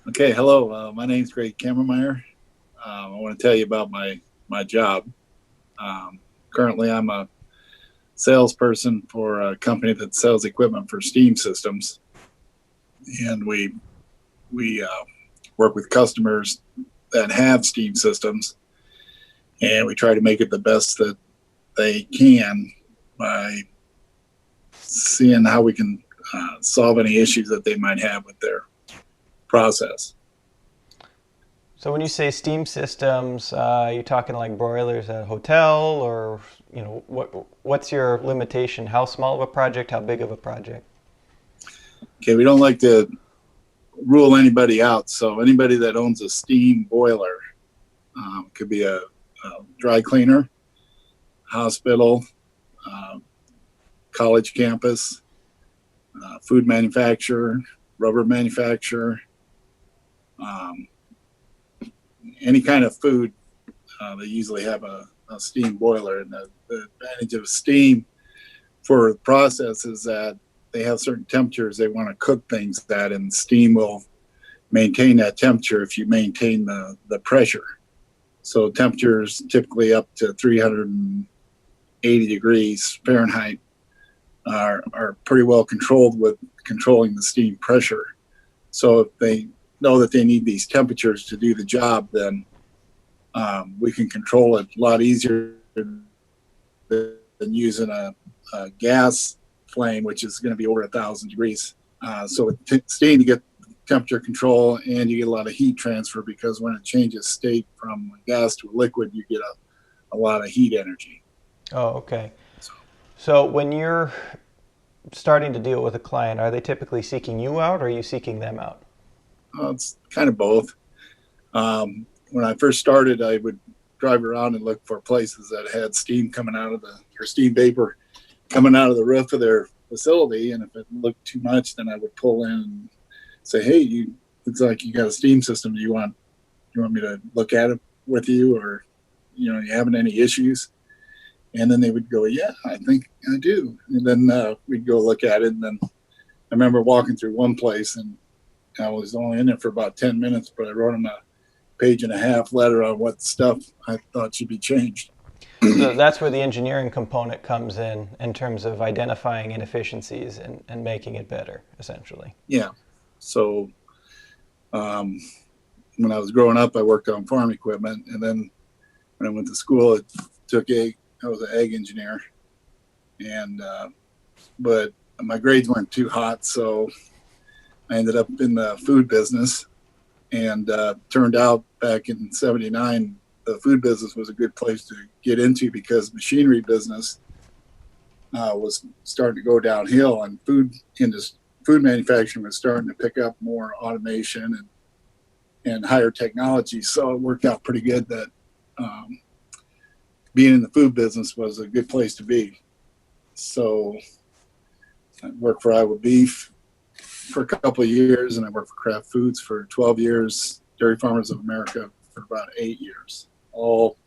Okay, hello. My name's Greg Kammarmeyer. I want to tell you about my job. Um, Currently, I'm a salesperson for a company that sells equipment for steam systems, and we work with customers that have steam systems, and we try to make it the best that they can by seeing how we can solve any issues that they might have with their process. So when you say steam systems, you talking like broilers at a hotel, or what's your limitation? How small of a project? How big of a project? Okay, we don't like to rule anybody out, so anybody that owns a steam boiler could be a dry cleaner, hospital, uh, college campus, food manufacturer, rubber manufacturer, um, any kind of food. They usually have a steam boiler, and the advantage of steam for the process is that they have certain temperatures they want to cook things at, and steam will maintain that temperature if you maintain the pressure. So temperatures typically up to 380 degrees Fahrenheit are pretty well controlled with controlling the steam pressure. So if they know that they need these temperatures to do the job, then we can control it a lot easier than using a gas flame, which is going to be over 1,000 degrees. So with steam, you get temperature control and you get a lot of heat transfer, because when it changes state from gas to a liquid, you get a lot of heat energy. Oh, okay. So So when you're starting to deal with a client, are they typically seeking you out, or are you seeking them out? it's kind of both. When I first started, I would drive around and look for places that had steam coming out of or steam vapor coming out of the roof of their facility. And if it looked too much, then I would pull in and say, "Hey, looks like you got a steam system. Do you want me to look at it with you, or you having any issues?" And then they would go, "Yeah, I think I do." And then we'd go look at it. And then I remember walking through one place, and I was only in it for about 10 minutes, but I wrote them a page and a half letter on what stuff I thought should be changed. So that's where the engineering component comes in terms of identifying inefficiencies and making it better, essentially. Yeah. So um, when I was growing up, I worked on farm equipment, and then when I went to school, it took egg. I was an egg engineer, and but my grades weren't too hot, so I ended up in the food business. And turned out back in '79, the food business was a good place to get into, because machinery business was starting to go downhill, and food manufacturing was starting to pick up more automation and higher technology. So it worked out pretty good that um, being in the food business was a good place to be. So I worked for Iowa Beef for a couple of years, and I worked for Kraft Foods for 12 years, Dairy Farmers of America for about 8 years, all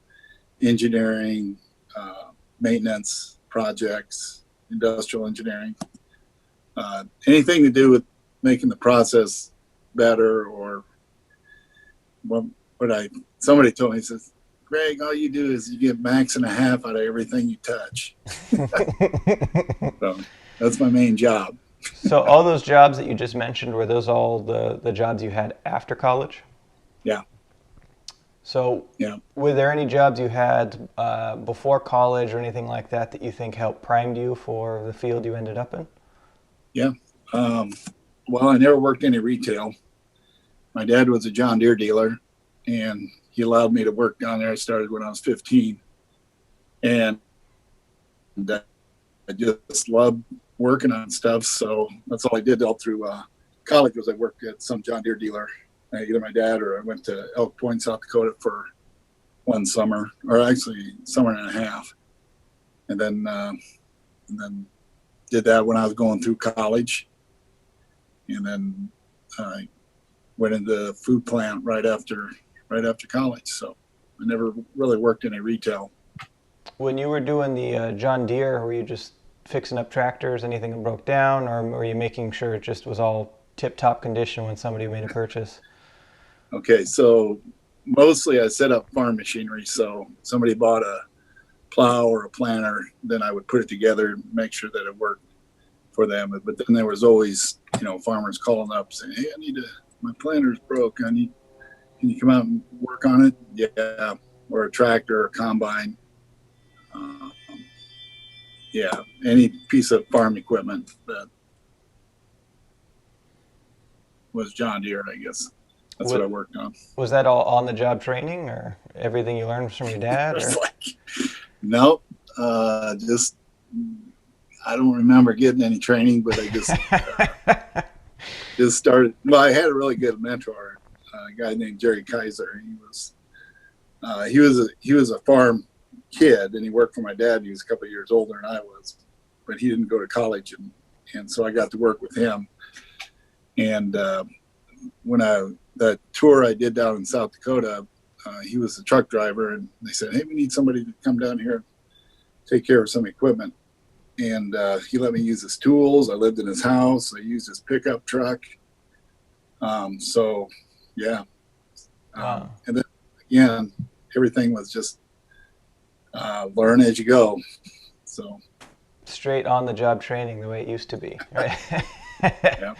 engineering, maintenance projects, industrial engineering, anything to do with making the process better. Or what, what I somebody told me, he says, "Greg, all you do is you get max and a half out of everything you touch." So that's my main job. So all those jobs that you just mentioned, were those all the jobs you had after college? Yeah, So yeah, were there any jobs you had before college or anything like that that you think helped primed you for the field you ended up in? yeah. Um, well, I never worked any retail. My dad was a John Deere dealer, and he allowed me to work down there. I started when I was 15, and I just loved working on stuff. So that's all I did all through college, was I worked at some John Deere dealer, either my dad, or I went to Elk Point, South Dakota for one summer, or actually summer and a half, and then did that when I was going through college, and then I went into the food plant right after college. So I never really worked in a retail. When you were doing the John Deere, were you just fixing up tractors, anything that broke down, or were you making sure it just was all tip top condition when somebody made a purchase? Okay, so mostly I set up farm machinery. So somebody bought a plow or a planter, then I would put it together and make sure that it worked for them. But then there was always, farmers calling up saying, "Hey, my planter's broke. Can you come out and work on it?" Yeah, or a tractor or a combine. Um, yeah, any piece of farm equipment that was John Deere, I guess. That's what Was, I worked on. was that all on the job training or everything you learned from your dad It's or? like, nope, just I don't remember getting any training, but I just started. Well, I had a really good mentor, a guy named Jerry Kaiser. He was a farm kid, and he worked for my dad. He was a couple of years older than I was, but he didn't go to college, and so I got to work with him. And when the tour I did down in South Dakota, he was the truck driver, and they said, "Hey, we need somebody to come down here and take care of some equipment." And he let me use his tools. I lived in his house. I used his pickup truck. So, yeah. Wow. And then again, everything was just learn as you go. So, Straight on the job training the way it used to be, right? yeah,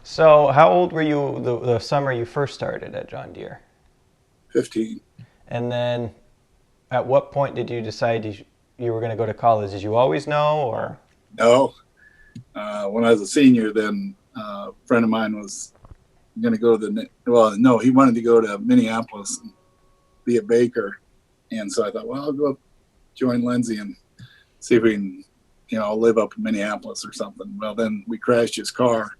So, how old were you the summer you first started at John Deere? 15. And then at what point did you decide you were going to go to college? Did you always know or? No, when I was a senior, then a friend of mine was going to go to well, no, he wanted to go to Minneapolis and be a baker. And so I thought, well, I'll go up, join Lindsay and see if we can, live up in Minneapolis or something. Well, then we crashed his car.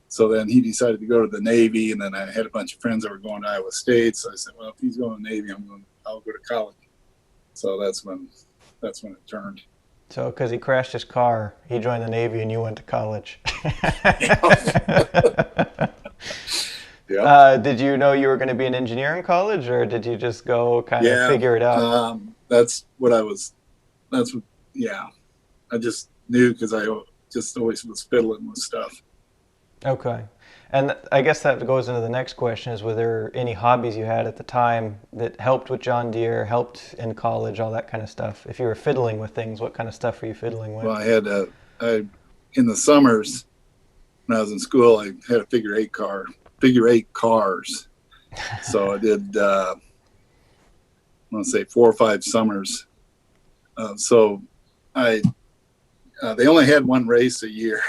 So then he decided to go to the Navy. And then I had a bunch of friends that were going to Iowa State. So I said, well, if he's going to the Navy, I'll go to college. So that's when it turned. So, because he crashed his car, he joined the Navy and you went to college. Yeah. Did you know you were going to be an engineer in college, or did you just go kind of Yeah. figure it out? That's what I was, that's what, yeah. I just knew because I just always was fiddling with stuff. Okay. And I guess that goes into the next question is were there any hobbies you had at the time that helped with John Deere, helped in college, all that kind of stuff? If you were fiddling with things, what kind of stuff were you fiddling with? Well, in the summers when I was in school, I had a figure eight cars. So I did, I want to say 4 or 5 summers. So I, they only had one race a year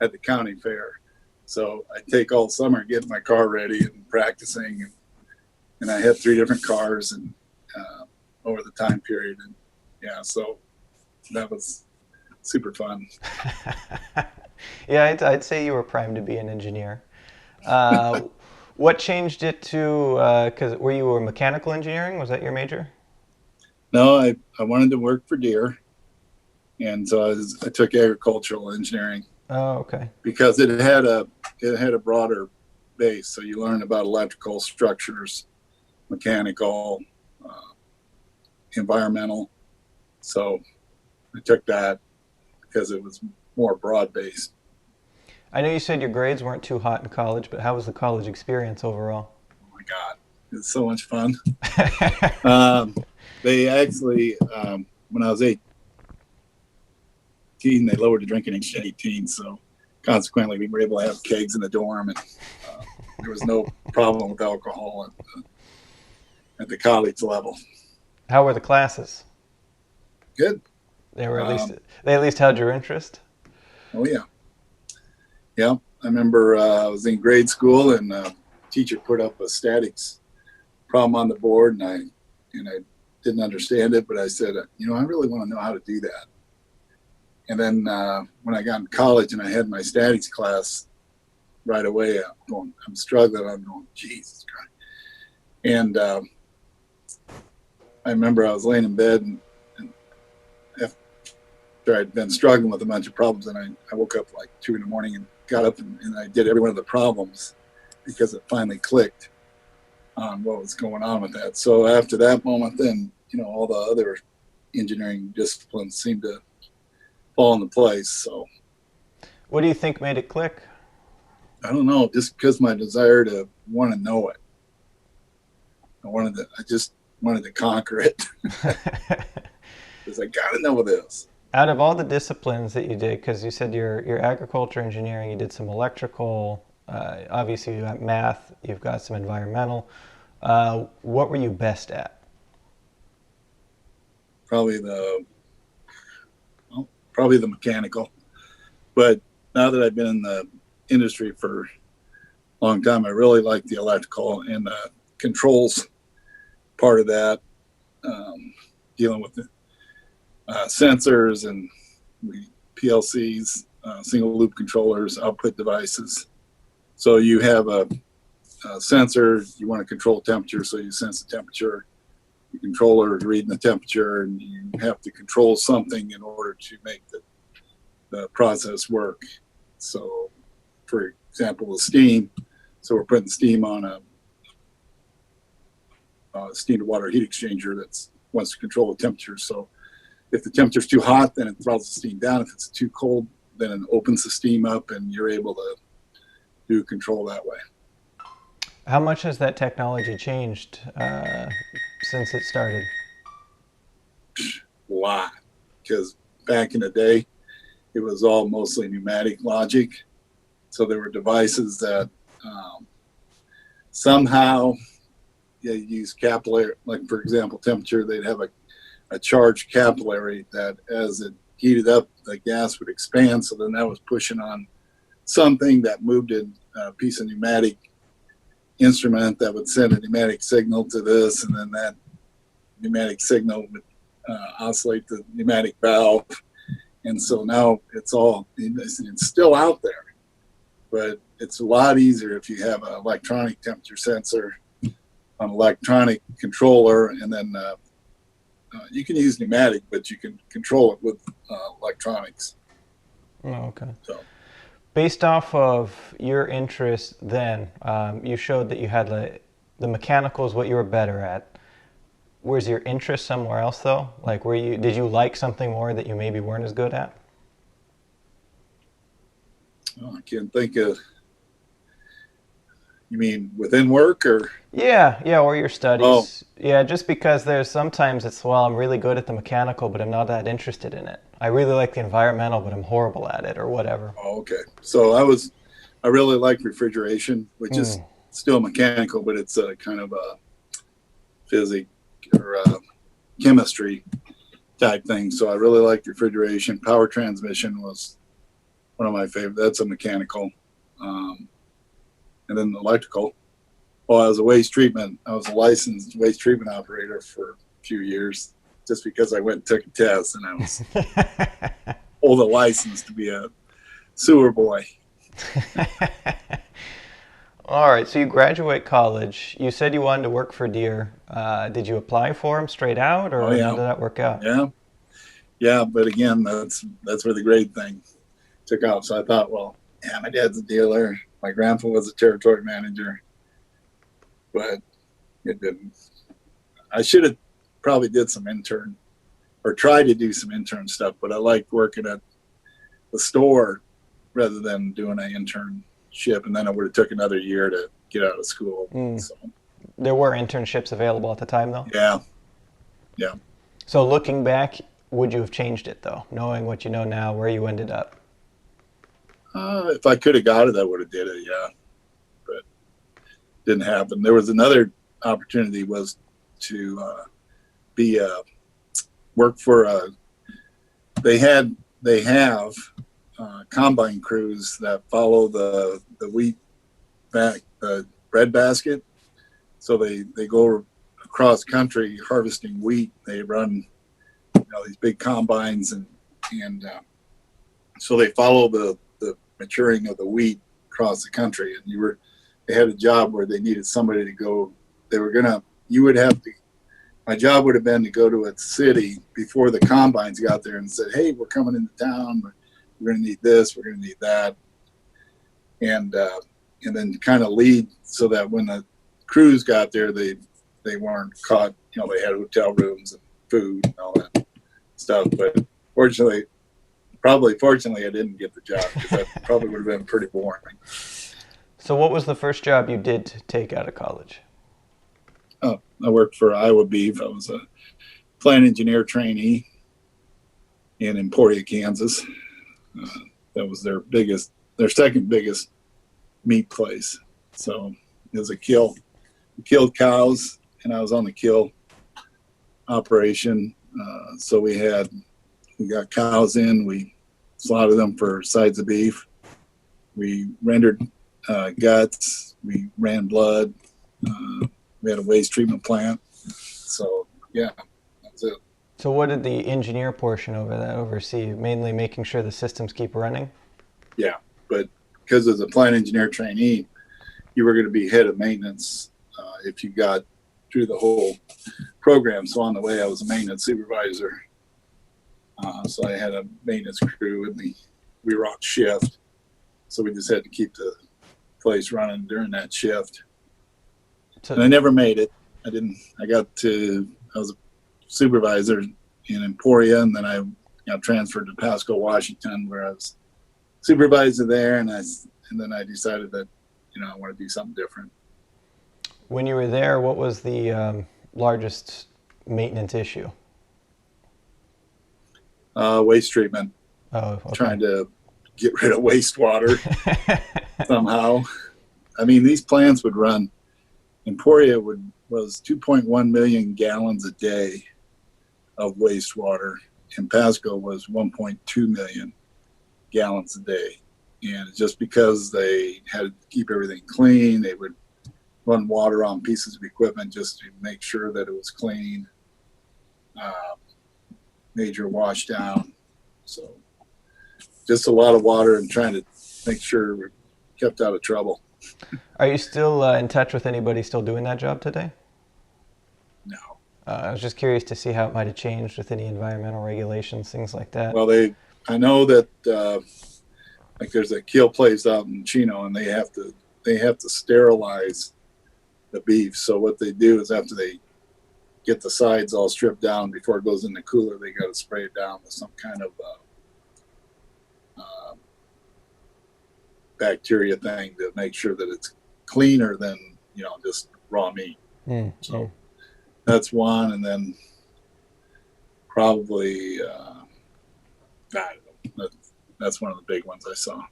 at the county fair. So I take all summer getting my car ready and practicing, and I had 3 different cars and over the time period, and yeah, so that was super fun. Yeah, I'd say you were primed to be an engineer. Uh, what changed it to, because were you a mechanical engineering? Was that your major? No, I wanted to work for Deere, and so I took agricultural engineering Oh, okay. because it had a broader base. So you learn about electrical structures, mechanical, uh, environmental. So I took that because it was more broad based. I know you said your grades weren't too hot in college, but how was the college experience overall? Oh my God, it's so much fun. Um, they actually, when I was 18, they lowered the drinking age to 18. So consequently, we were able to have kegs in the dorm, and there was no problem with alcohol at the college level. How were the classes? Good. They were at least Um, they at least held your interest. oh yeah, yeah. I remember I was in grade school, and teacher put up a statics problem on the board, and I didn't understand it, but I said, I really want to know how to do that. And then when I got in college and I had my statics class right away, I'm struggling. I'm going, Jesus Christ. And I remember I was laying in bed, and after I'd been struggling with a bunch of problems, and I woke up like 2 in the morning and got up and I did every one of the problems because it finally clicked on what was going on with that. So after that moment, then, all the other engineering disciplines seemed to fall into place. So What do you think made it click? I don't know, just because my desire to want to know it. I just wanted to conquer it because I got to know this. Out of all the disciplines that you did, because you said you're agriculture engineering, you did some electrical, obviously you got math, you've got some environmental. What were you best at? Probably the well, probably the mechanical. But now that I've been in the industry for a long time, I really like the electrical and the controls part of that, dealing with the sensors and PLCs, single loop controllers, output devices. So you have a sensor, you want to control temperature, so you sense the temperature. The controller is reading the temperature, and you have to control something in order to make the process work. So, for example, with steam, so we're putting steam on a steam to water heat exchanger that wants to control the temperature. So if the temperature's too hot, then it throttles the steam down. If it's too cold, then it opens the steam up, and you're able to do control that way. How much has that technology changed since it started? A lot, because back in the day, it was all mostly pneumatic logic. So there were devices that somehow use capillary, like for example, temperature. They'd have a charged capillary that, as it heated up, the gas would expand. So then that was pushing on something that moved a piece of pneumatic instrument that would send a pneumatic signal to this, and then that pneumatic signal would oscillate the pneumatic valve. And so now it's still out there, but it's a lot easier if you have an electronic temperature sensor, an electronic controller, and then you can use pneumatic, but you can control it with electronics. Oh, okay. So, Based off of your interest then, you showed that you had the mechanical is what you were better at. Was your interest somewhere else though? Like, did you like something more that you maybe weren't as good at? I can't think of. You mean within work or? Yeah, or your Oh, studies. Yeah, just because there's sometimes it's, well, I'm really good at the mechanical, but I'm not that interested in it. I really like the environmental, but I'm horrible at it or whatever. okay. So I really like refrigeration, which is still mechanical, but it's a kind of a physics or chemistry type thing. So I really like refrigeration. Power transmission was one of my favorite. That's a mechanical. And then electrical. Well, I was a licensed waste treatment operator for a few years, just because I went and took a test, and I was hold a license to be a sewer boy. All right, so you graduate college. You said you wanted to work for Deere. Did you apply for them straight out, Oh or how yeah, did that work out? yeah, yeah. But again, that's where the grade thing took off. So I thought, well, yeah, my dad's a dealer. My grandpa was a territory manager, but it didn't. I should have probably did some intern or tried to do some intern stuff, but I liked working at the store rather than doing an internship. And then I would have took another year to get out of school. Mm. So There were internships available at the time, though. yeah, yeah. So looking back, would you have changed it, though, knowing what you know now, where you ended up? If I could have got it, I would have did it. Yeah, but didn't happen. There was another opportunity was to be work for they have combine crews that follow the wheat back the bread basket. So they go across country harvesting wheat. They run these big combines and so they follow the maturing of the wheat across the country. And they had a job where they needed somebody to go. You would have to. My job would have been to go to a city before the combines got there and said, "Hey, we're coming into town. We're going to need this. We're going to need that," and then kind of lead so that when the crews got there, they weren't caught. They had hotel rooms and food and all that stuff. But fortunately, I didn't get the job because that probably would have been pretty boring. So what was the first job you did take out of college? I worked for Iowa Beef. I was a plant engineer trainee in Emporia, Kansas. Uh, that was their second biggest meat place. So it was a kill. We killed cows, and I was on the kill operation. So we got cows in. We slaughtered them for sides of beef. We rendered guts. We ran blood. We had a waste treatment plant. So yeah, that's it. So what did the engineer portion over that oversee? Mainly making sure the systems keep running? Yeah, but because as a plant engineer trainee, you were going to be head of maintenance if you got through the whole program. So on the way, I was a maintenance supervisor. So I had a maintenance crew, and we were on shift. So we just had to keep the place running during that shift. So, And I never made it. I was a supervisor in Emporia, and then I got transferred to Pasco, Washington, where I was supervisor there, and then I decided that I want to do something different. when you were there, what was the largest maintenance issue? Waste treatment, Oh, okay. trying to get rid of wastewater somehow. I mean, these plants would run. Emporia was 2.1 million gallons a day of wastewater, and Pasco was 1.2 million gallons a day. And just because they had to keep everything clean, they would run water on pieces of equipment just to make sure that it was clean. Major wash down. So just a lot of water and trying to make sure we're kept out of trouble. Are you still in touch with anybody still doing that job today? No. I was just curious to see how it might have changed with any environmental regulations, things like that. Well, I know that like there's a kill place out in Chino, and they have to sterilize the beef. So what they do is after they get the sides all stripped down before it goes in the cooler, they got to spray it down with some kind of bacteria thing to make sure that it's cleaner than just raw meat. So that's one, and then probably I don't know. That's one of the big ones I saw.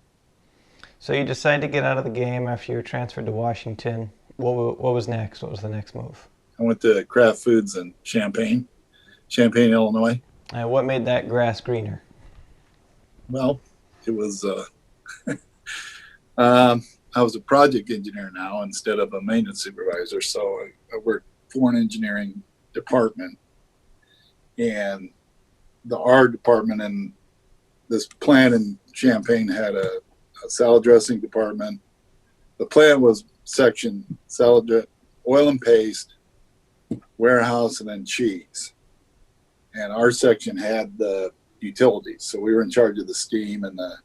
So you decided to get out of the game after you were transferred to Washington. What was next? What was the next move? I went to Kraft Foods in Champaign, Illinois. What made that grass greener? Well, it was I was a project engineer now instead of a maintenance supervisor. So I worked for an engineering department, and the R department in this plant in Champaign had a salad dressing department. The plant was section salad, oil and paste, warehouse, and then cheese. And our section had the utilities. So we were in charge of the steam and the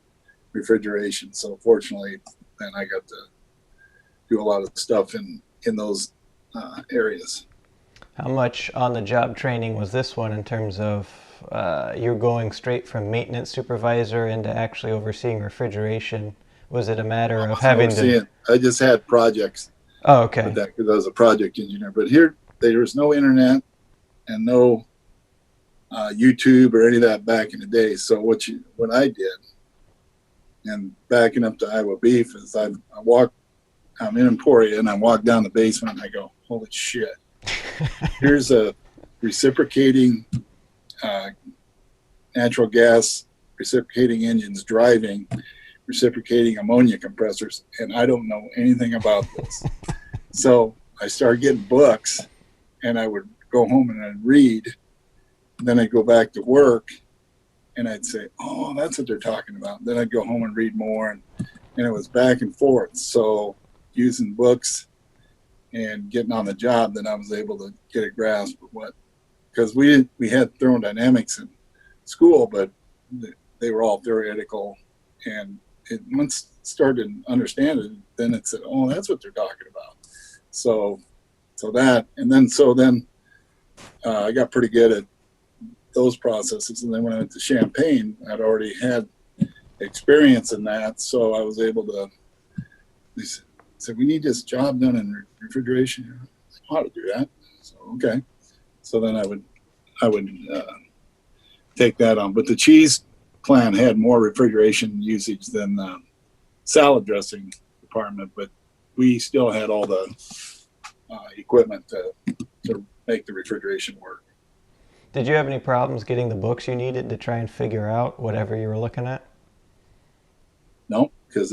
refrigeration. So fortunately, then I got to do a lot of stuff in those areas. How much on the job training was this one in terms of you're going straight from maintenance supervisor into actually overseeing refrigeration? Was it a matter of having to? I just had projects. Oh, okay. With that because I was a project engineer. But here, there was no internet and no YouTube or any of that back in the day. So what I did, and backing up to Iowa Beef, is I'm in Emporia, and I walk down the basement, and I go, holy shit. Here's a reciprocating natural gas reciprocating engines driving reciprocating ammonia compressors, and I don't know anything about this. So I started getting books, and I would go home and I'd read. Then I'd go back to work, and I'd say, oh, that's what they're talking about. Then I'd go home and read more, and it was back and forth. So using books and getting on the job, then I was able to get a grasp of because we had thermodynamics in school, but they were all theoretical. And once started to understand it, then it said, oh, that's what they're talking about. So then I got pretty good at those processes. And then when I went to Champaign, I'd already had experience in that. So I was able to, they said, we need this job done in refrigeration. I said, how to do that? So, okay. So then I would take that on. But the cheese plant had more refrigeration usage than the salad dressing department, but we still had all the equipment to make the refrigeration work. Did you have any problems getting the books you needed to try and figure out whatever you were looking at? No, because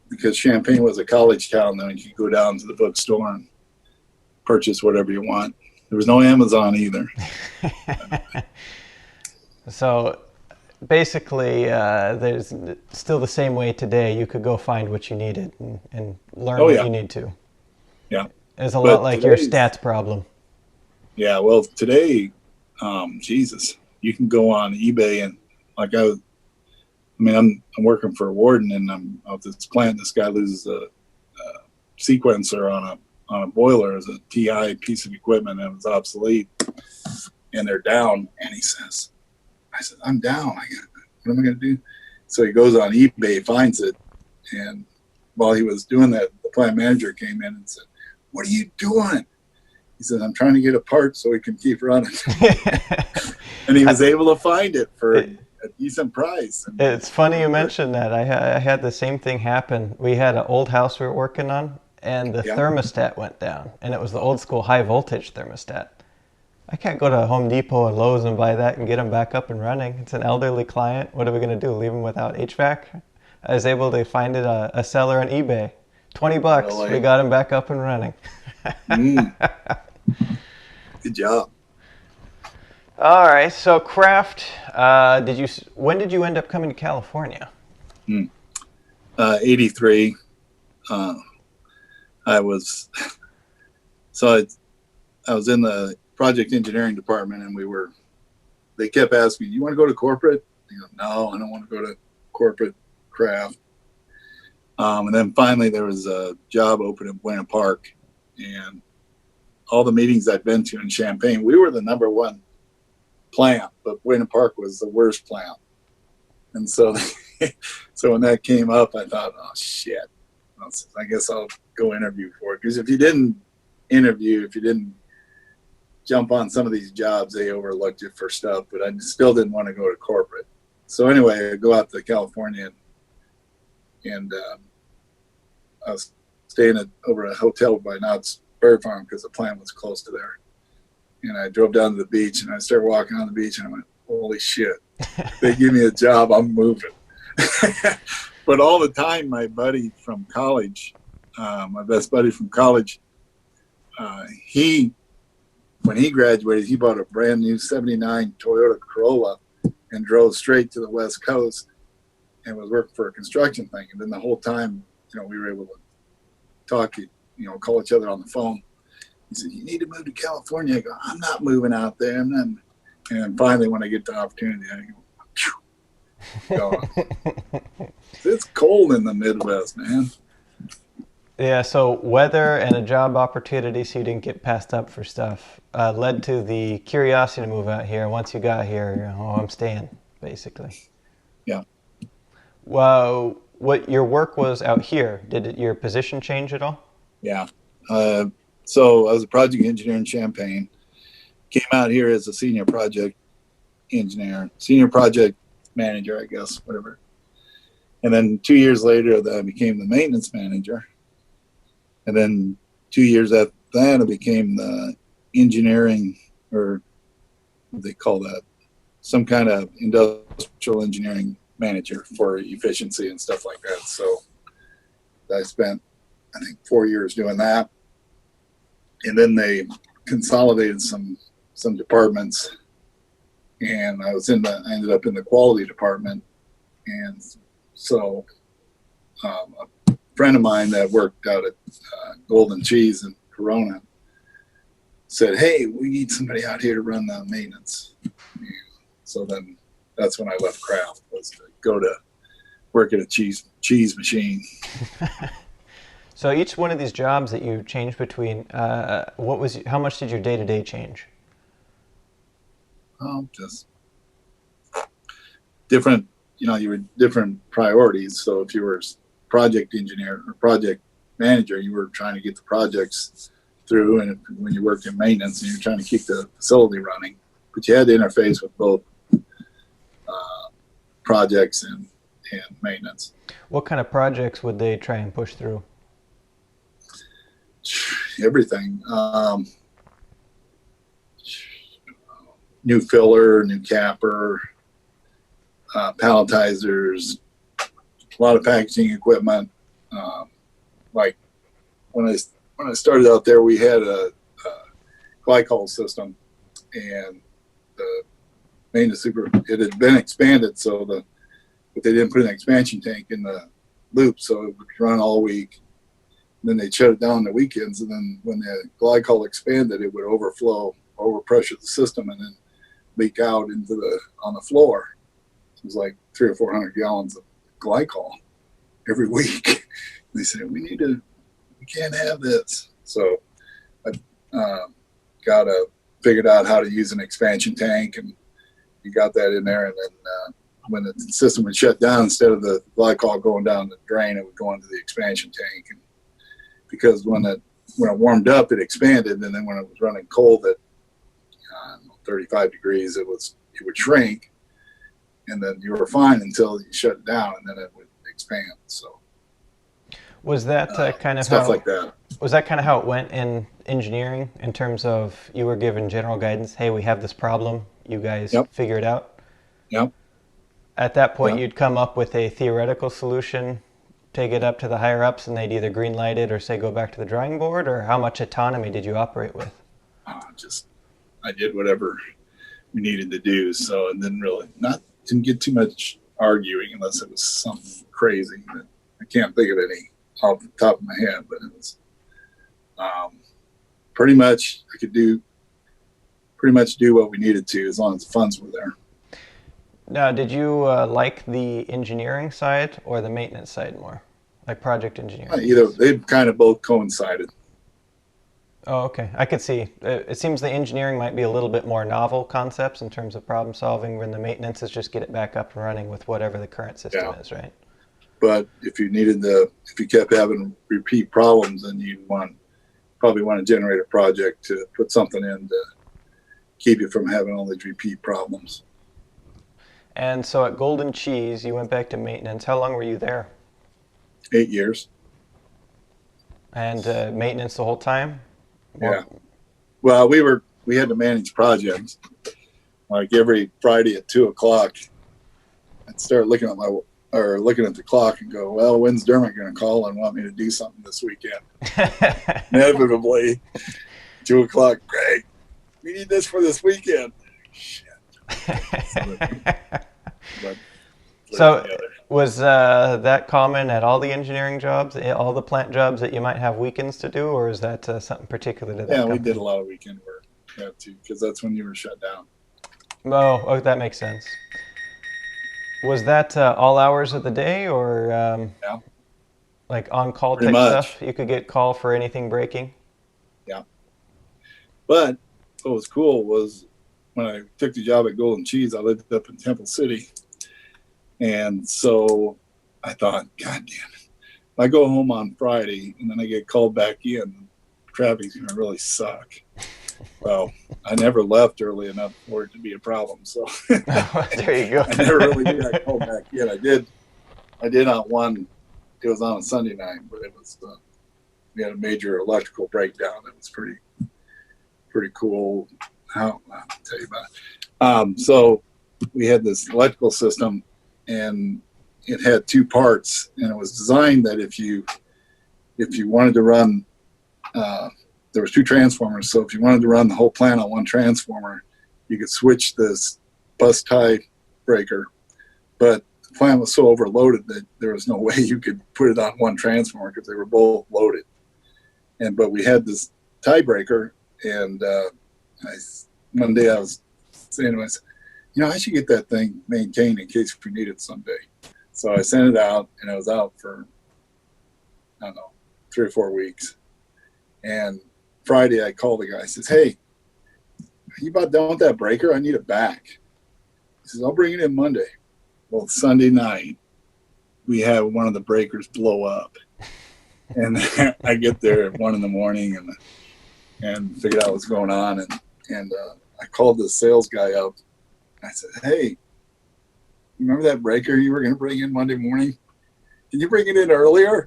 because Champaign was a college town, then you could go down to the bookstore and purchase whatever you want. There was no Amazon either. So basically, there's still the same way today. You could go find what you needed and learn Oh what yeah, you need to. yeah. It's a lot But like your today's stats problem. yeah. Well, today, Jesus, you can go on eBay and like I mean, I'm working for a warden, and I'm out this plant. This guy loses a sequencer on a boiler as a TI piece of equipment, and it was obsolete, and they're down. And he says, "I said I'm down. What am I going to do?" So he goes on eBay, finds it, and while he was doing that, the plant manager came in and said, "What are you doing?" He said, "I'm trying to get a part so we can keep running." And he was able to find it for It, a decent price. And it's funny you mentioned that. I had the same thing happen. We had an old house we were working on, and the yeah, thermostat went down, and it was the old school high voltage thermostat. I can't go to Home Depot and Lowe's and buy that and get them back up and running. It's an elderly client. What are we going to do? Leave them without HVAC? I was able to find it a seller on eBay. $20. We really, got him back up and running. good job. All right. So craft. When did you end up coming to California? 83. Uh, I was so I was in the project engineering department, and they kept asking me, "You want to go to corporate?" I go, "No, I don't want to go to corporate craft." And then finally, there was a job open in Buena Park, and all the meetings I'd been to in Champaign, we were the number one plant, but Buena Park was the worst plant. And so, so when that came up, I thought, "Oh shit! I guess I'll go interview for it." Because if you didn't interview, if you didn't jump on some of these jobs, they overlooked you for stuff. But I still didn't want to go to corporate. So anyway, I go out to California, and I was staying over a hotel by Knott's Berry Farm because the plant was close to there. And I drove down to the beach, and I started walking on the beach, and I went, "Holy shit! If they give me a job, I'm moving." But all the time, my buddy from college, my best buddy from college, he when he graduated, he bought a brand new '79 Toyota Corolla and drove straight to the West Coast and was working for a construction thing. And then the whole time, we were able to talk, call each other on the phone. He said, "You need to move to California." I go, "I'm not moving out there." And finally, when I get the opportunity, I go, gone. It's cold in the Midwest, man. Yeah, so weather and a job opportunity so you didn't get passed up for stuff led to the curiosity to move out here. Once you got here, I'm staying, basically. Yeah. Well, what your work was out here, your position change at all? Yeah. So I was a project engineer in Champaign. Came out here as a senior project engineer, senior project manager, I guess, whatever. And then 2 years later, I became the maintenance manager. And then 2 years after that, I became the engineering, or what they call that, some kind of industrial engineering manager for efficiency and stuff like that. So I spent, I think, 4 years doing that. And then they consolidated some departments, and I ended up in the quality department. And so a friend of mine that worked out at Golden Cheese in Corona said, "Hey, we need somebody out here to run the maintenance." And so then that's when I left Kraft, was to go to work at a cheese machine. So each one of these jobs that you changed between, how much did your day-to-day change? Just different, you were different priorities. So if you were project engineer or project manager, you were trying to get the projects through, and when you worked in maintenance and you're trying to keep the facility running, but you had to interface with both projects and maintenance. What kind of projects would they try and push through? Everything. New filler, new capper, palletizers, a lot of packaging equipment. Like when I started out there, we had a glycol system, and the maintenance super, it had been expanded, but they didn't put an expansion tank in the loop, so it would run all week. Then they'd shut it down on the weekends, and then when the glycol expanded, it would overpressure the system, and then leak out on the floor. It was like 300 or 400 gallons of glycol every week. They said, we can't have this. So I figured out how to use an expansion tank, and you got that in there. And then when the system would shut down, instead of the glycol going down the drain, it would go into the expansion tank. And because when it warmed up, it expanded, and then when it was running cold at 35 degrees, it would shrink, and then you were fine until you shut it down, and then it would expand. So Was that kind of stuff how, like that. was that kind of how it went in engineering, in terms of you were given general guidance, hey, we have this problem, you guys Yep. figure it out? Yep. At that point, Yep. you'd come up with a theoretical solution, take it up to the higher ups, and they'd either green light it or say go back to the drawing board, or how much autonomy did you operate with? I did whatever we needed to do. So it didn't get too much arguing unless it was something crazy. But I can't think of any off the top of my head, but it was pretty much I could do what we needed to as long as the funds were there. Now, did you like the engineering side or the maintenance side more, like project engineering? They kind of both coincided. Oh, okay. I could see. It seems the engineering might be a little bit more novel concepts in terms of problem solving, when the maintenance is just get it back up and running with whatever the current system is, right? But if you kept having repeat problems, then you'd probably want to generate a project to put something in to keep you from having all these repeat problems. And so at Golden Cheese, you went back to maintenance. How long were you there? 8 years. And maintenance the whole time? Yeah. Well, we had to manage projects. Like every Friday at 2:00, I'd start looking at the clock and go, well, when's Dermot going to call and want me to do something this weekend? Inevitably, 2:00, Greg, we need this for this weekend. Shit. So was that common at all the engineering jobs, all the plant jobs, that you might have weekends to do, or is that something particular to that company? We did a lot of weekend work, because that's when you were shut down. Oh, that makes sense. Was that all hours of the day, or Yeah. like on-call Pretty type much. stuff? You could get call for anything breaking? Yeah. But what was cool was when I took the job at Golden Cheese, I lived up in Temple City. And so I thought, God damn it. If I go home on Friday and then I get called back in, traffic's going to really suck. Well, I never left early enough for it to be a problem. So There you go. I never really got called back in. I did on one, it was on a Sunday night, but it was, we had a major electrical breakdown. It was pretty cool. I'll tell you about it. So we had this electrical system, and it had two parts, and it was designed that if you wanted to run, there was two transformers. So if you wanted to run the whole plant on one transformer, you could switch this bus tie breaker, but the plant was so overloaded that there was no way you could put it on one transformer because they were both loaded. But we had this tie breaker, and one day I was saying to myself, I should get that thing maintained in case we need it someday. So I sent it out, and it was out for, I don't know, 3 or 4 weeks. And Friday I called the guy. I says, hey, are you about done with that breaker? I need it back. He says, I'll bring it in Monday. Well, Sunday night, we have one of the breakers blow up. And I get there at 1 a.m, and and figured out what's going on. And I called the sales guy up. I said, "Hey, you remember that breaker you were going to bring in Monday morning? Can you bring it in earlier?"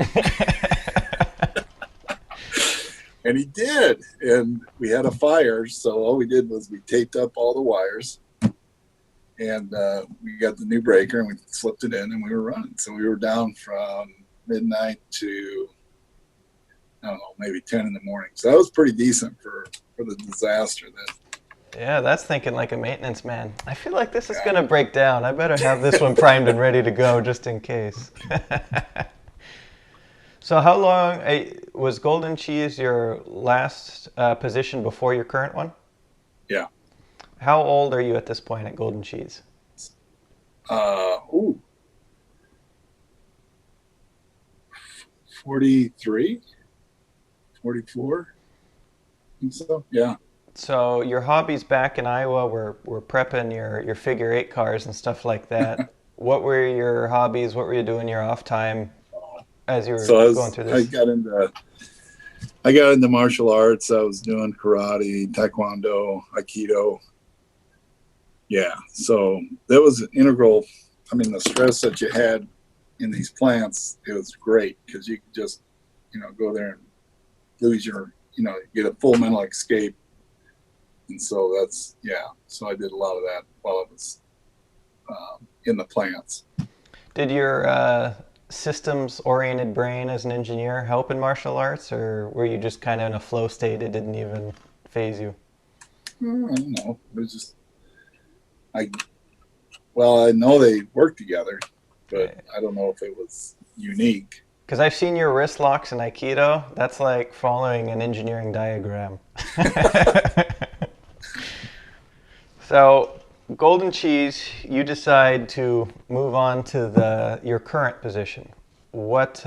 And he did. And we had a fire. So all we did was we taped up all the wires, and we got the new breaker and we slipped it in and we were running. So we were down from midnight to, I don't know, maybe 10 in the morning. So that was pretty decent for the disaster that. Yeah, that's thinking like a maintenance man. I feel like this is going to break down. I better have this one primed and ready to go just in case. So how long was Golden Cheese your last position before your current one? Yeah. How old are you at this point at Golden Cheese? 43, 44. I think so. Yeah. So your hobbies back in Iowa were prepping your figure eight cars and stuff like that. What were your hobbies? What were you doing in your off time as you were So going through I this? got into martial arts. I was doing karate, taekwondo, aikido. Yeah. So that was integral. I mean, the stress that you had in these plants, it was great because you could just, go there and lose your, get a full mental escape. And so so I did a lot of that while I was in the plants. Did your systems-oriented brain as an engineer help in martial arts, or were you just kind of in a flow state? It didn't even phase you. I don't know. It was just, I know they work together, but I don't know if it was unique. Because I've seen your wrist locks in Aikido. That's like following an engineering diagram. So, Golden Cheese, you decide to move on to your current position. What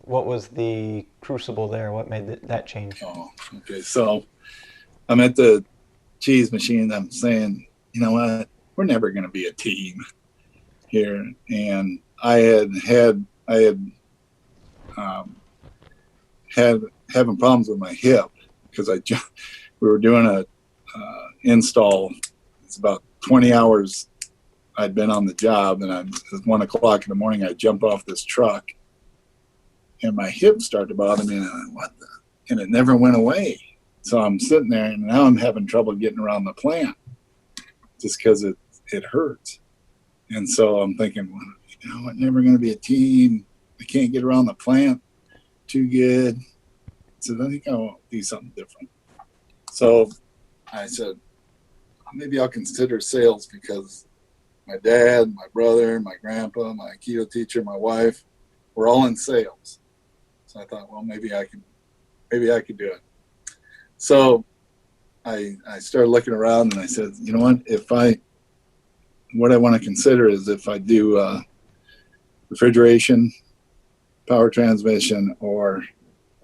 was the crucible there? What made that change? Oh, okay. So I'm at the cheese machine. I'm saying, you know what? We're never going to be a team here. And I had having problems with my hip because we were doing a install. It's about 20 hours I'd been on the job, and at 1 o'clock in the morning, I jump off this truck, and my hip started to bother me, and I went, what the? And it never went away. So I'm sitting there, and now I'm having trouble getting around the plant just because it hurts. And so I'm thinking, well, we're never going to be a team. I can't get around the plant too good. So I think I'll do something different. So I said, maybe I'll consider sales because my dad, my brother, my grandpa, my Aikido teacher, my wife, we're all in sales. So I thought, well, maybe I could do it. So I started looking around and I said, you know what, what I want to consider is if I do refrigeration, power transmission, or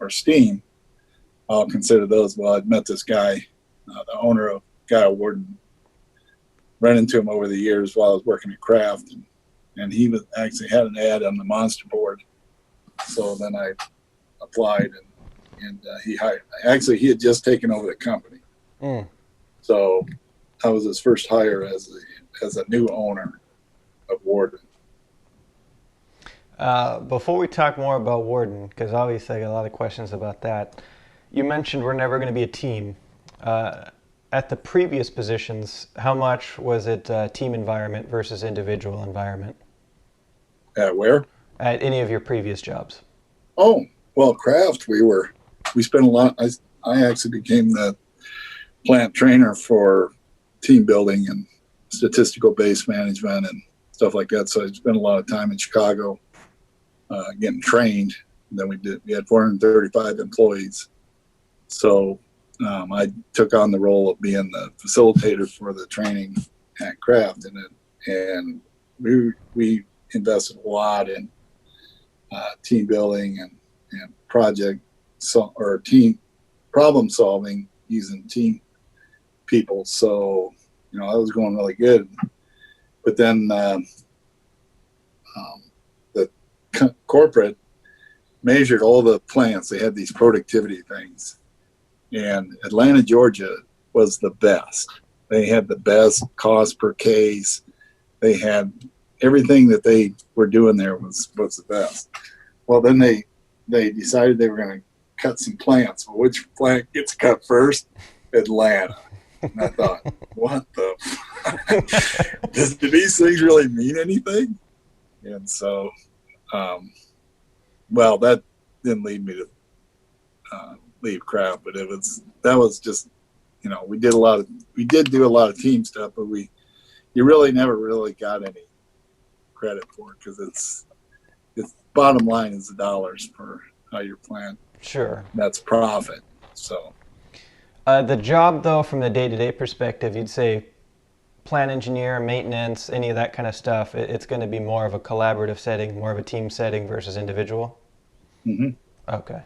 steam, I'll consider those. Well, I'd met this guy, the owner of Guy Warden, run into him over the years while I was working at Kraft, and he was actually had an ad on the Monster board. So then I applied, and he hired. Actually, he had just taken over the company, so I was his first hire as a new owner of Warden. Before we talk more about Warden, because obviously I got a lot of questions about that, you mentioned we're never going to be a team. At the previous positions, how much was it team environment versus individual environment? At where? At any of your previous jobs? Oh, well, Kraft, we spent a lot. I actually became the plant trainer for team building and statistical based management and stuff like that. So I spent a lot of time in Chicago getting trained. And then we had 435 employees. So I took on the role of being the facilitator for the training at Kraft, and we invested a lot in team building and team problem solving using team people. So that was going really good. But then the corporate measured all the plants. They had these productivity things. And Atlanta, Georgia was the best. They had the best cost per case. They had everything that they were doing there was the best. Well, then they decided they were going to cut some plants. Well, which plant gets cut first? Atlanta. And I thought, what the? Do these things really mean anything? And so, well, that didn't lead me to leave Kraft, but that was just, we did do a lot of team stuff, but you really never really got any credit for it because it's bottom line is the dollars for how your plant. Sure. That's profit. So. The job, though, from the day-to-day perspective, you'd say plant engineer, maintenance, any of that kind of stuff, it's going to be more of a collaborative setting, more of a team setting versus individual? Mm-hmm. Okay.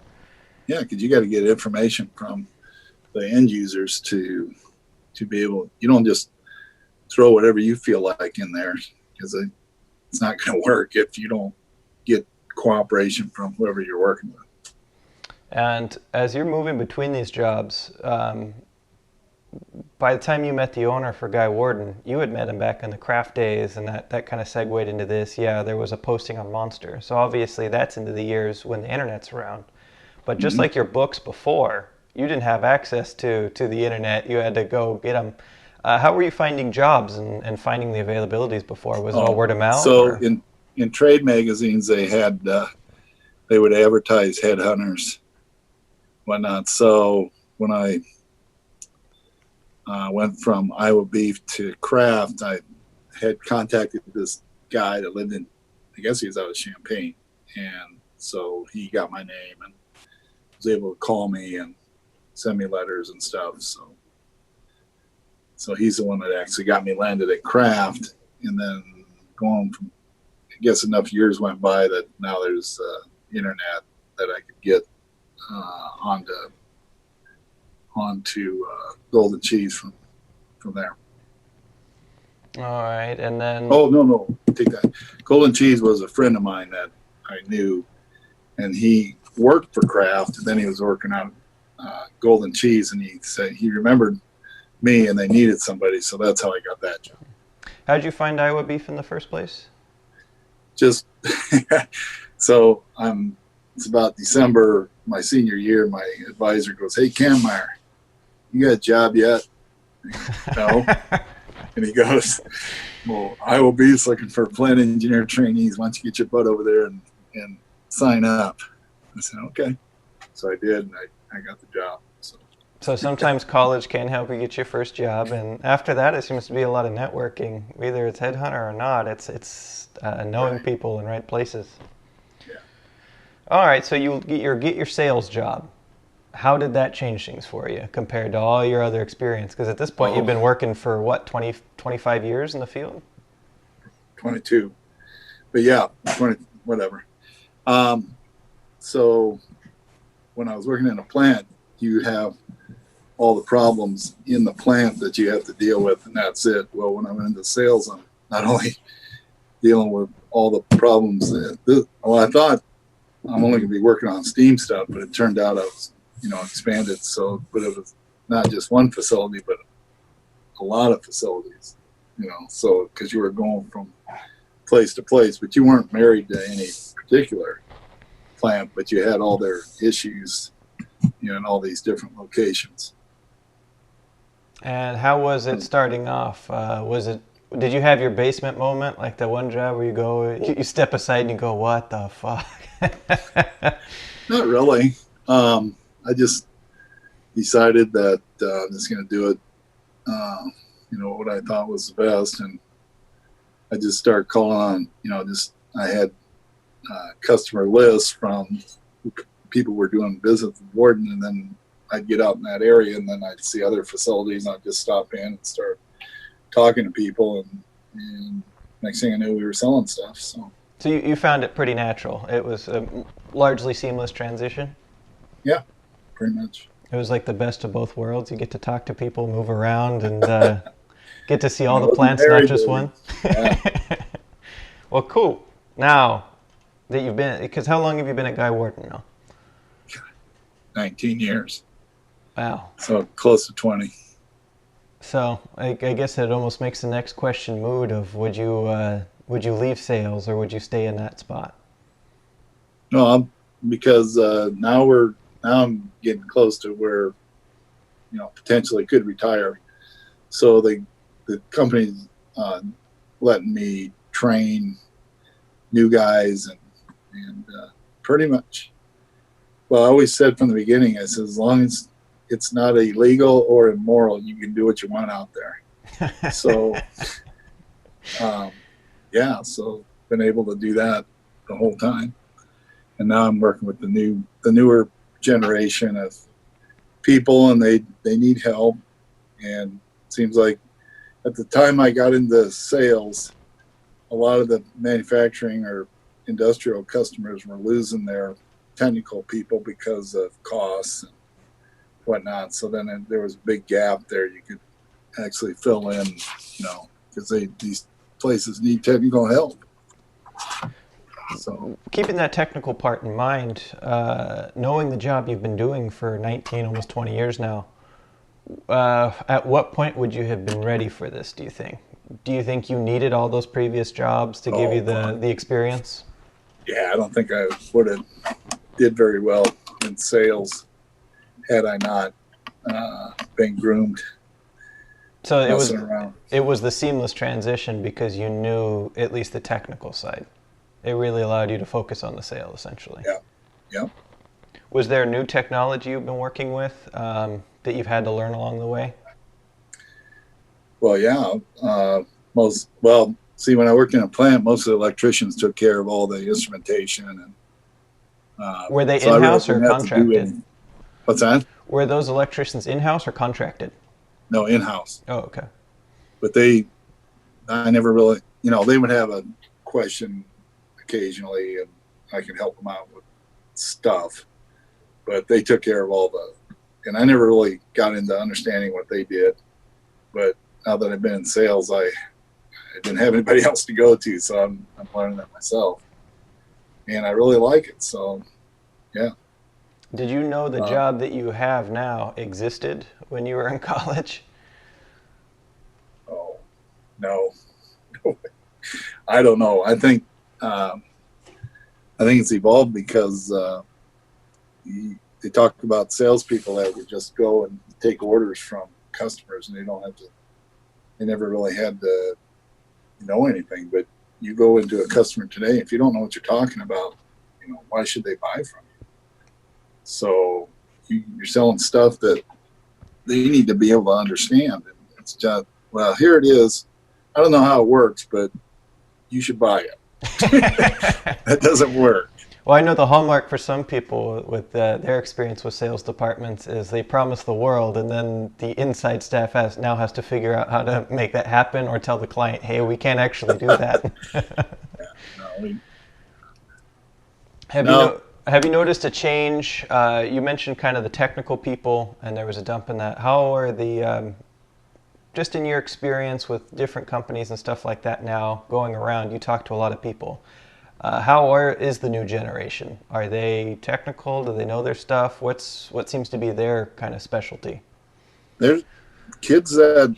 Yeah, because you got to get information from the end users to be able. You don't just throw whatever you feel like in there because it's not going to work if you don't get cooperation from whoever you're working with. And as you're moving between these jobs, by the time you met the owner for Guy Warden, you had met him back in the Kraft days, and that kind of segued into this. Yeah, there was a posting on Monster. So obviously that's into the years when the internet's around. But just like your books before, you didn't have access to the internet. You had to go get them. How were you finding jobs and finding the availabilities before? Was it all word of mouth? So in trade magazines, they would advertise headhunters, whatnot. So when I went from Iowa Beef to Kraft, I had contacted this guy that lived in, I guess he was out of Champaign. And so he got my name and was able to call me and send me letters and stuff. So he's the one that actually got me landed at Kraft. And then going from, I guess enough years went by that now there's internet that I could get onto Golden Cheese from there. All right, and then... Oh, no, take that. Golden Cheese was a friend of mine that I knew, and he worked for Kraft, and then he was working on Golden Cheese, and he said he remembered me, and they needed somebody, so that's how I got that job. How did you find Iowa Beef in the first place? Just, so it's about December, my senior year, my advisor goes, "Hey, Kammarmeyer, you got a job yet?" No. And he goes, "Well, Iowa Beef's looking for plant engineer trainees. Why don't you get your butt over there and sign up?" I said, "Okay." So I did, and I got the job. So sometimes college can help you get your first job, and after that, it seems to be a lot of networking. Either it's headhunter or not, it's knowing Right. people in right places. Yeah. All right, so you get your sales job. How did that change things for you compared to all your other experience? Because at this point, you've been working for, what, 20, 25 years in the field? 22. But yeah, 20, whatever. So when I was working in a plant, you have all the problems in the plant that you have to deal with, and that's it. Well, when I'm into sales, I'm not only dealing with all the problems I thought I'm only going to be working on steam stuff, but it turned out I was, expanded. So, but it was not just one facility, but a lot of facilities, so because you were going from place to place, but you weren't married to any particular plant, but you had all their issues, in all these different locations. And how was it starting off? Did you have your basement moment, like the one job where you step aside and you go, "What the fuck?" Not really. I just decided that I'm just going to do it, what I thought was the best. And I just started calling on, I had customer lists from people were doing business with Warden, and then I'd get out in that area, and then I'd see other facilities, and I'd just stop in and start talking to people, and next thing I knew, we were selling stuff. So you found it pretty natural. It was a largely seamless transition? Yeah, pretty much. It was like the best of both worlds. You get to talk to people, move around, and get to see all the plants, not just one. Yeah. Well, cool. Now that you've been, because how long have you been at Guy Warden now? 19 years. Wow. So close to 20. So I guess it almost makes the next question moot of would you leave sales or would you stay in that spot? No, because now I'm getting close to where potentially could retire. So the company's letting me train new guys and pretty much. Well, I always said from the beginning, I said as long as it's not illegal or immoral, you can do what you want out there. So um, yeah, so been able to do that the whole time, and now I'm working with the newer generation of people, and they need help. And it seems like at the time I got into sales, a lot of the manufacturing or industrial customers were losing their technical people because of costs and whatnot. So then there was a big gap there. You could actually fill in, because these places need technical help. So Keeping that technical part in mind, knowing the job you've been doing for 19, almost 20 years now, at what point would you have been ready for this, do you think? Do you think you needed all those previous jobs to give you oh the experience? yeah, I don't think I would have did very well in sales had I not been groomed So messing around. it was the seamless transition because you knew at least the technical side. It really allowed you to focus on the sale, essentially. Yeah, yeah. Was there new technology you've been working with that you've had to learn along the way? Well, yeah. See, when I worked in a plant, most of the electricians took care of all the instrumentation, and Were they so I really in-house or didn't have to do contracted? anything. What's that? Were those electricians in-house or contracted? No, in house. Oh, okay. But I never really, they would have a question occasionally, and I could help them out with stuff. But they took care of and I never really got into understanding what they did. But now that I've been in sales, I didn't have anybody else to go to, so I'm learning that myself, and I really like it. So yeah. Did you know the Uh, job that you have now existed when you were in college? oh no, I don't know. Um, I think it's evolved because they talk about salespeople that would just go and take orders from customers, and they don't have to. They never really had to know anything. But you go into a customer today, if you don't know what you're talking about, why should they buy from you? So you're selling stuff that they need to be able to understand. And it's just, well, here it is. I don't know how it works, but you should buy it. That doesn't work. Well, I know the hallmark for some people with their experience with sales departments is they promise the world, and then the inside staff now has to figure out how to make that happen, or tell the client, "Hey, we can't actually do that." No, we, Have you no, have you noticed a change? You mentioned kind of the technical people, and there was a dump in that. How are the just in your experience with different companies and stuff like that now going around? You talk to a lot of people. Is the new generation? Are they technical? Do they know their stuff? What seems to be their kind of specialty? there's kids that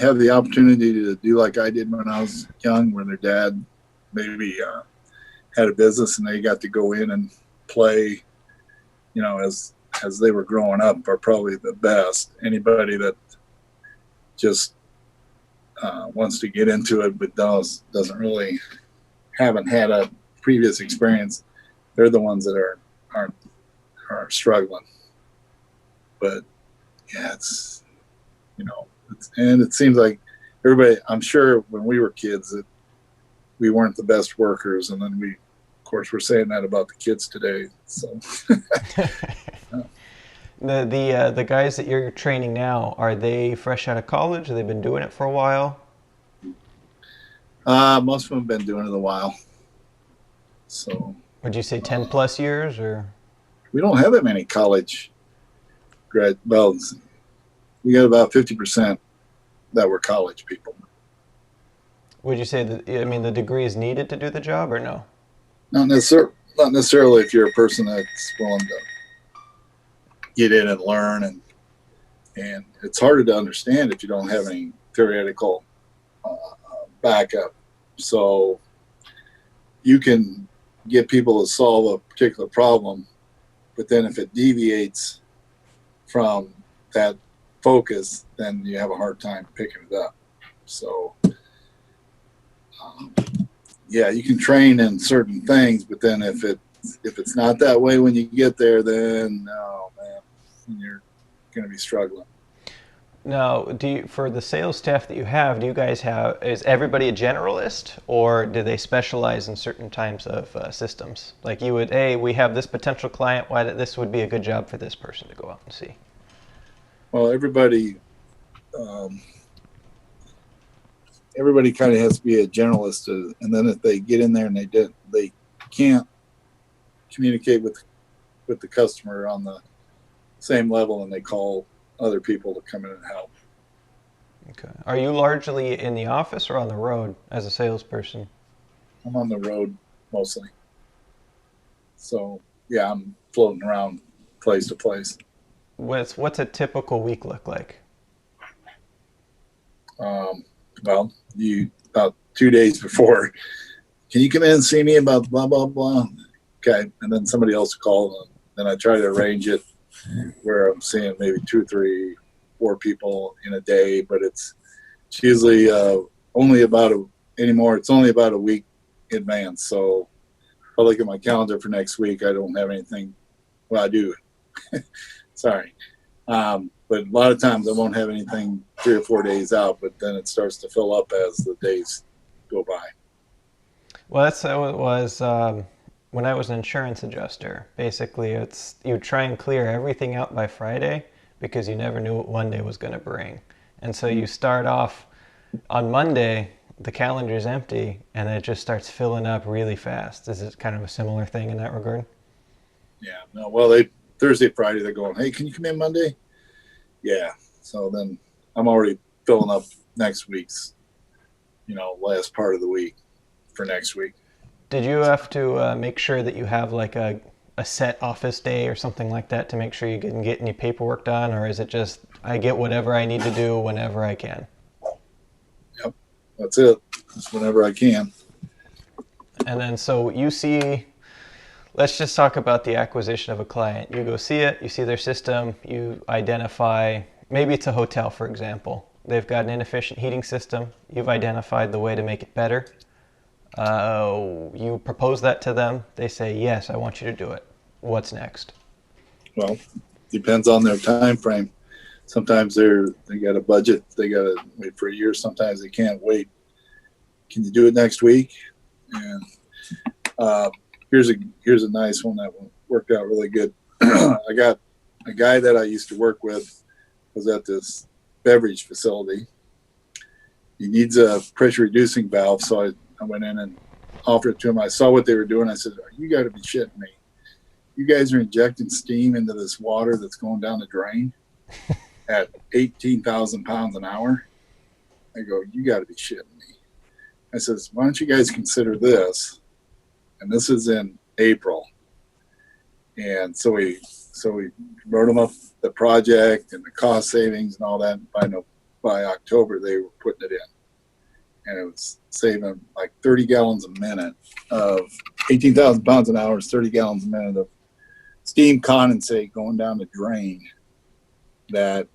have the opportunity to do like I did when I was young, where their dad maybe had a business and they got to go in and play, as they were growing up, are probably the best. Anybody that just wants to get into it but doesn't really haven't had a previous experience, they're the ones that are struggling. But yeah, and it seems like everybody. I'm sure when we were kids that we weren't the best workers, and then of course, we're saying that about the kids today. So The guys that you're training now, are they fresh out of college? Have they been doing it for a while? most of them have been doing it a while. So Would you say 10 plus years or? we don't have that many college grad. Well, we got about 50% that were college people. Would you say that, I mean, the degree is needed to do the job or no? Not necessarily if you're a person that's willing to get in and learn and and it's harder to understand if you don't have any theoretical backup. So you can get people to solve a particular problem, but then if it deviates from that focus, then you have a hard time picking it up. So um, yeah, you can train in certain things, but then if it's not that way when you get there, then oh man, you're going to be struggling. Now, for the sales staff that you have, do you guys have, is everybody a generalist, or do they specialize in certain types of systems? Like you would, hey, we have this potential client, this would be a good job for this person to go out and see. Well, um, everybody kind of has to be a generalist, and then if they get in there and they can't communicate with the customer on the same level, and they call other people to come in and help. Okay. Are you largely in the office or on the road as a salesperson? I'm on the road mostly, so yeah, I'm floating around place to place. What's a typical week look like? Um, well, you about 2 days before, can you come in and see me about blah blah blah? Okay, and then somebody else will call, and then I try to arrange it where I'm seeing maybe 2, 3, 4 people in a day, but it's usually only about anymore. It's only about a week in advance. So if I look at my calendar for next week, I don't have anything. Well, I do. Sorry. But a lot of times I won't have anything 3 or 4 days out, but then it starts to fill up as the days go by. Well, that's how it was when I was an insurance adjuster. Basically, it's you try and clear everything out by Friday because you never knew what Monday was going to bring. And so you start off on Monday, the calendar's empty, and it just starts filling up really fast. Is it kind of a similar thing in that regard? Yeah. No. Well, Thursday, Friday, they're going, hey, can you come in Monday? Yeah. So then I'm already filling up next week's, last part of the week for next week. Did you have to make sure that you have like a set office day or something like that to make sure you can get any paperwork done, or is it just I get whatever I need to do whenever I can? Yep. That's it. Just whenever I can. And then so you see, let's just talk about the acquisition of a client. You go see it, you see their system, you identify, maybe it's a hotel, for example. They've got an inefficient heating system. You've identified the way to make it better. You propose that to them. They say, yes, I want you to do it. What's next? Well, depends on their time frame. Sometimes they got a budget. They got to wait for a year. Sometimes they can't wait. Can you do it next week? And here's a nice one that worked out really good. I got a guy that I used to work with was at this beverage facility. He needs a pressure reducing valve, so I went in and offered it to him. I saw what they were doing. I said, "You got to be shitting me! You guys are injecting steam into this water that's going down the drain at 18,000 pounds an hour." I go, "You got to be shitting me!" I says, "Why don't you guys consider this?" And this is in April. And so we wrote them up the project and the cost savings and all that. By October, they were putting it in, and it was saving like 30 gallons a minute of 18,000 pounds an hour is 30 gallons a minute of steam condensate going down the drain that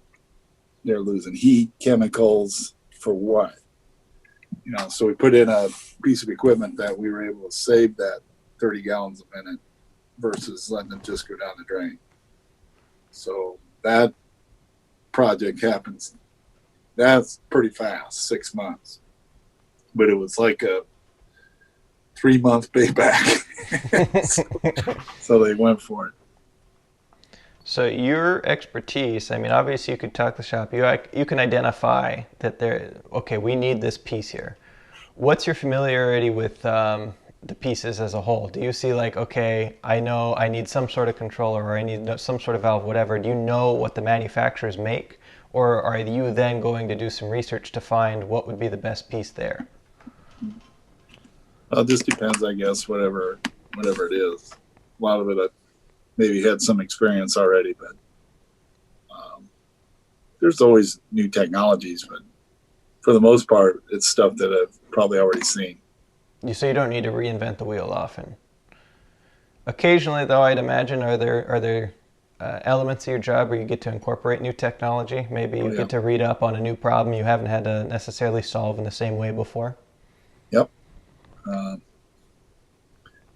they're losing heat, chemicals for what? So we put in a piece of equipment that we were able to save that 30 gallons a minute versus letting it just go down the drain. So that project happens. That's pretty fast, 6 months. But it was like a 3-month payback. So they went for it. So your expertise, I mean, obviously you could talk the shop. You can identify that okay, we need this piece here. What's your familiarity with the pieces as a whole? Do you see like, okay, I know I need some sort of controller or I need some sort of valve, whatever. Do you know what the manufacturers make? Or are you then going to do some research to find what would be the best piece there? It just depends, I guess, whatever it is. A lot of it I maybe had some experience already, but there's always new technologies, but for the most part, it's stuff that I've probably already seen. So you don't need to reinvent the wheel often. Occasionally, though, I'd imagine, are there elements of your job where you get to incorporate new technology? Maybe Oh you yeah, get to read up on a new problem you haven't had to necessarily solve in the same way before. yep. Uh,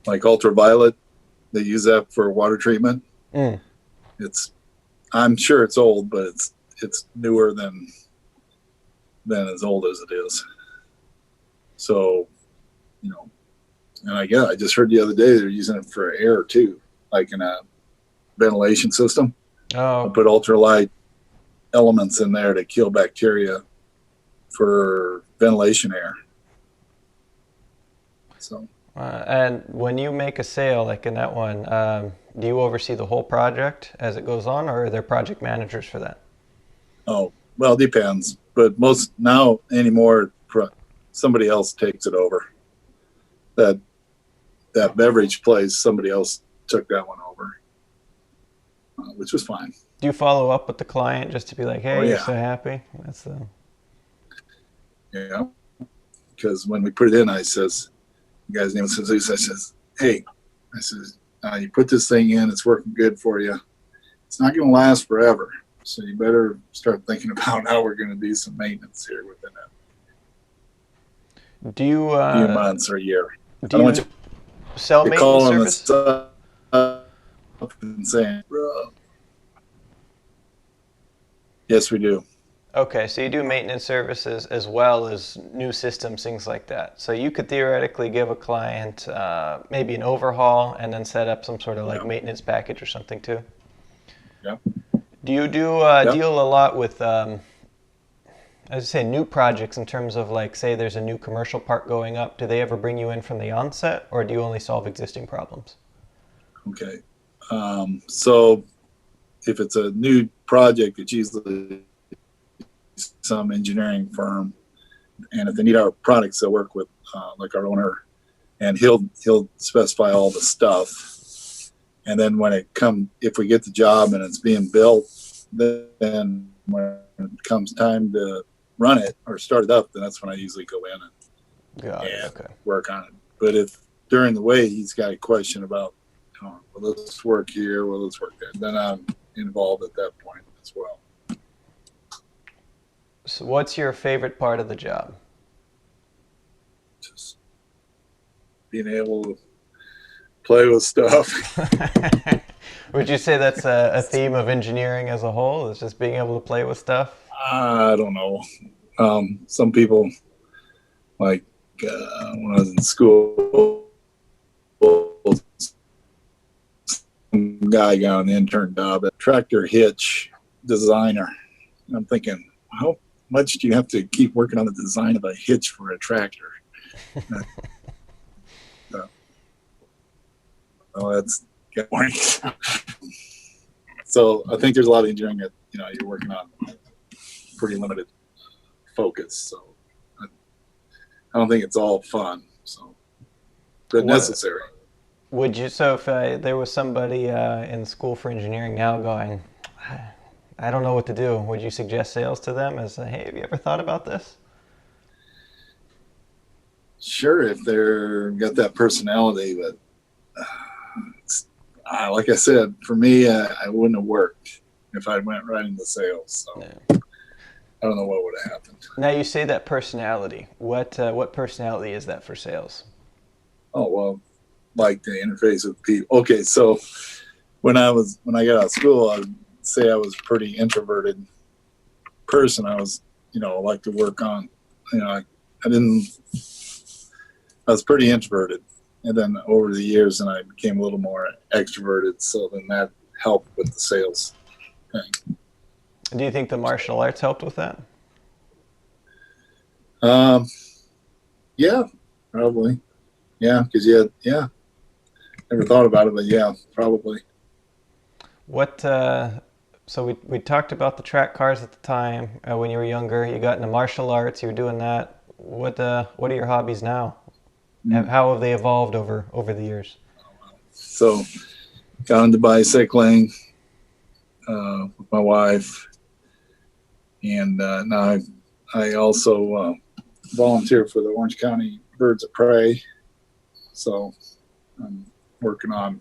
like ultraviolet, they use that for water treatment. Mm. It's I'm sure it's old, but it's newer than as old as it is. So, you know, and I just heard the other day they're using it for air too, like in a ventilation system. I Oh, put ultralight elements in there to kill bacteria for ventilation air. So, and when you make a sale, like in that one, do you oversee the whole project as it goes on, or are there project managers for that? oh, well, it depends, but most now anymore, somebody else takes it over. That that beverage place, somebody else took that one over, which was fine. Do you follow up with the client just to be like, Oh "Hey, you're yeah, so happy"? That's the yeah. Because when we put it in, I says, the guy's name is Jesus. I says, hey, I says, you put this thing in, it's working good for you. It's not going to last forever. So you better start thinking about how we're going to do some maintenance here within Do you a few months or a year. I do don't want you sell you maintenance calling us service? up and saying, yes, we do. Okay, so you do maintenance services as well as new systems, things like that. So you could theoretically give a client maybe an overhaul and then set up some sort of like Yeah, maintenance package or something too. yeah, Do you do yep. deal a lot with, I was say, new projects in terms of like, say, there's a new commercial park going up? Do they ever bring you in from the onset, or do you only solve existing problems? Okay. So if it's a new project, it's usually some engineering firm, and if they need our products, they'll work with like our owner, and he'll specify all the stuff. And then if we get the job and it's being built, then when it comes time to run it or start it up, then that's when I usually go in Got it. and Okay. work on it. But if during the way he's got a question about, oh, will this work here? Will this work there? Then I'm involved at that point as well. So what's your favorite part of the job? Just being able to play with stuff. Would you say that's a theme of engineering as a whole? Is just being able to play with stuff? I don't know. Some people, like when I was in school, some guy got an intern job at tractor hitch designer. I'm thinking, how much do you have to keep working on the design of a hitch for a tractor? Uh, well, that's boring. So I think there's a lot of engineering that you're working on pretty limited focus. So I don't think it's all fun. So, but What necessary. would you? So if there was somebody in school for engineering now going, I don't know what to do, would you suggest sales to them as, hey, have you ever thought about this? Sure, if they're got that personality, but like I said, for me, I wouldn't have worked if I went right into sales. So Yeah. I don't know what would have happened. Now you say that personality. What personality is that for sales? Oh well, like the interface with people. Okay, so when I got out of school, I would say I was a pretty introverted person. I was, like to work on, I didn't. I was pretty introverted, and then over the years, and I became a little more extroverted. So then that helped with the sales thing. Do you think the martial arts helped with that? Um, yeah, probably. Yeah, because yeah, never thought about it, but yeah, probably. What? So we talked about the track cars at the time when you were younger. You got into martial arts. You were doing that. What are your hobbies now? Mm. How have they evolved over the years? So got into bicycling with my wife. And now I also volunteer for the Orange County Birds of Prey. So I'm working on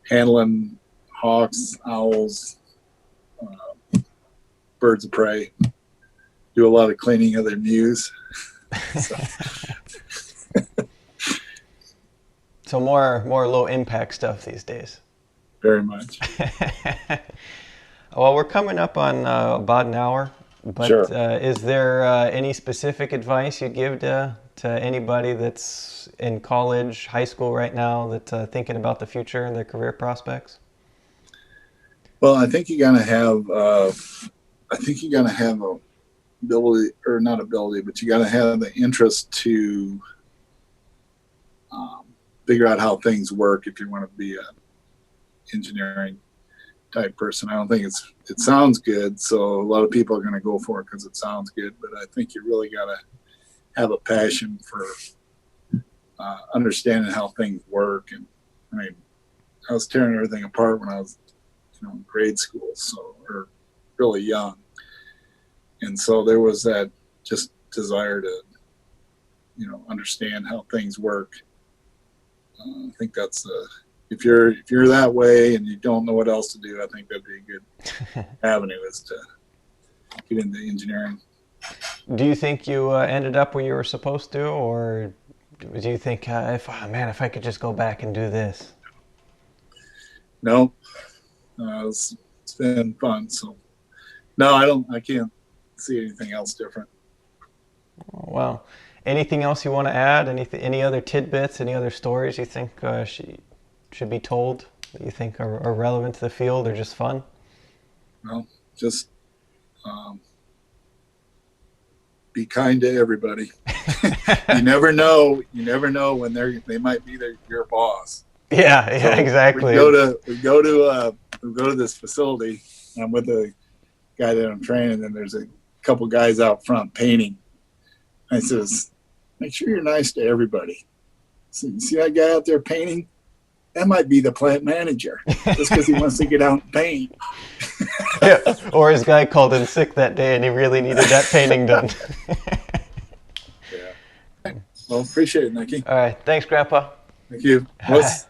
handling hawks, owls, birds of prey. Do a lot of cleaning of their mews. So, So more low impact stuff these days. very much. Well, we're coming up on about an hour, but Sure. Is there any specific advice you'd give to anybody that's in college, high school right now, that's thinking about the future and their career prospects? Well, I think you gotta have. I think you gotta have a ability, or not ability, but you gotta have the interest to um, figure out how things work if you want to be a engineering type person. I don't think it sounds good, so a lot of people are going to go for it because it sounds good. But I think you really got to have a passion for understanding how things work. And I mean, I was tearing everything apart when I was, in grade school, so or really young, and so there was that just desire to, understand how things work. I think that's if you're that way and you don't know what else to do, I think that'd be a good avenue is to get into engineering. Do you think you ended up where you were supposed to, or do you think, if I could just go back and do this? No, it's been fun. So no, I can't see anything else different. Well, anything else you want to add? Any other tidbits? Any other stories you think should be told that you think are relevant to the field or just fun? No, just um, be kind to everybody. You never know. You never know when they might be your boss. Yeah, So exactly. we go to this facility. I'm with a guy that I'm training, and there's a couple guys out front painting. I says, make sure you're nice to everybody. So you see that guy out there painting? That might be the plant manager, just because he wants to get out and paint. Yeah. Or his guy called in sick that day and he really needed that painting done. Yeah. Well, appreciate it, Nikki. All right. Thanks, Grandpa. Thank you. Wuss.